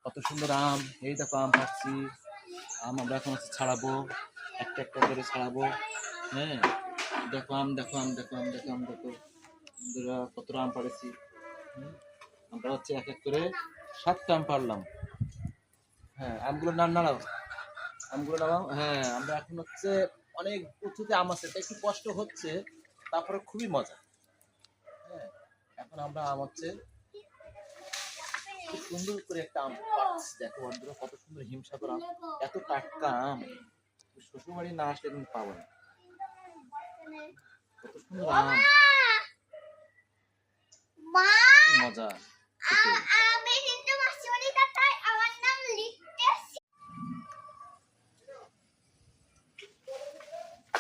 কত সুন্দর আম, এই দেখো আম পাচ্ছি। আম আমরা এখন হচ্ছে ছাড়াবো, একটা একটা করে ছাড়াবো। হ্যাঁ, দেখো আম, দেখো আম, দেখো আম, দেখো আম, দেখো বন্ধুরা কতটা আম পাড়েছি। আমরা হচ্ছে এক এক করে 7টা আম পারলাম। হ্যাঁ, আমগুলো নাড়াও, আমগুলো নামাও। হ্যাঁ, আমরা এখন হচ্ছে অনেক উঁচুতে আম আছে, তাই একটু কষ্ট হচ্ছে, তারপরে খুবই মজা। হ্যাঁ, এখন আমরা আম হচ্ছে খুব সুন্দর করে একটা আম পাচ্ছি। দেখো বন্ধুরা কত সুন্দর হিমসাগর আম, এত টাটকা আম শ্বশুর বাড়ি না আসলে তুমি পাবো না। কত সুন্দর আম, কি মজা খেতে।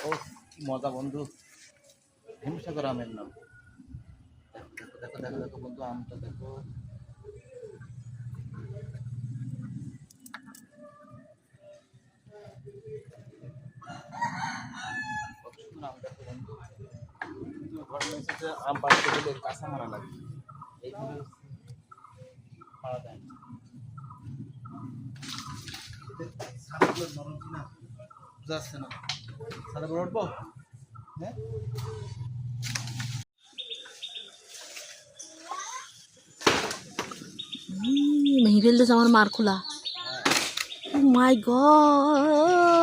ও কি মজা বন্ধু, হিমসাগর আমের নাম। দেখো দেখো দেখো দেখো বন্ধু আমটা দেখো। কত সুন্দর আম দেখো বন্ধু। কিন্তু ঘটনা হচ্ছে যে আম পাড়তে গেলে কাঁচা মারা লাগে, এইগুলো পাওয়া যায় না। ছাদগুলো নরম কিনা বোঝা যাচ্ছে না। ছাদে উপরে উঠবো? হ্যাঁ, মেহিরেল আমার মার খোলা। ও মাই গড।